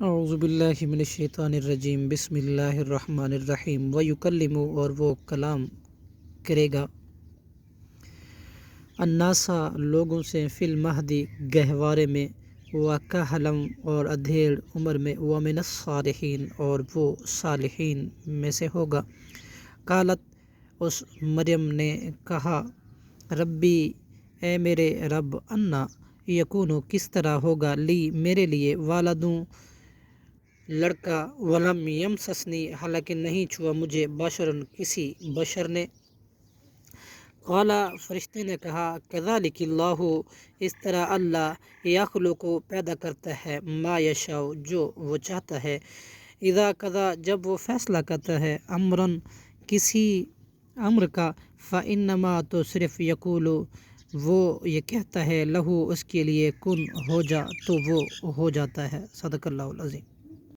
اعوذ باللہ من الشیطان الرجیم، بسم اللہ الرحمن الرحیم۔ وَيُكَلِّمُ، اور وہ کلام کرے گا، الناسا، لوگوں سے، فی المہدی، گہوارے میں، وَكَهْلًا، اور ادھیڑ عمر میں، وَمِنَ الصَّالِحِينَ، اور وہ صالحین میں سے ہوگا۔ قالت، اس مریم نے کہا، ربی، اے میرے رب، انا یکون، کس طرح ہوگا، لی، میرے لیے، والدوں، لڑکا، ولم یمسسنی، حالانکہ نہیں چھوا مجھے، بشر، کسی بشر نے۔ قال، فرشتے نے کہا، کذالک اللہ، اس طرح اللہ، یخلق، پیدا کرتا ہے، ما یشاء، جو وہ چاہتا ہے، اذا قضا، جب وہ فیصلہ کرتا ہے، امرن، کسی امر کا، فانما، تو صرف، یقول، وہ یہ کہتا ہے، لہو، اس کے لیے، کن، ہو جا، تو وہ ہو جاتا ہے۔ صدق اللہ العظیم۔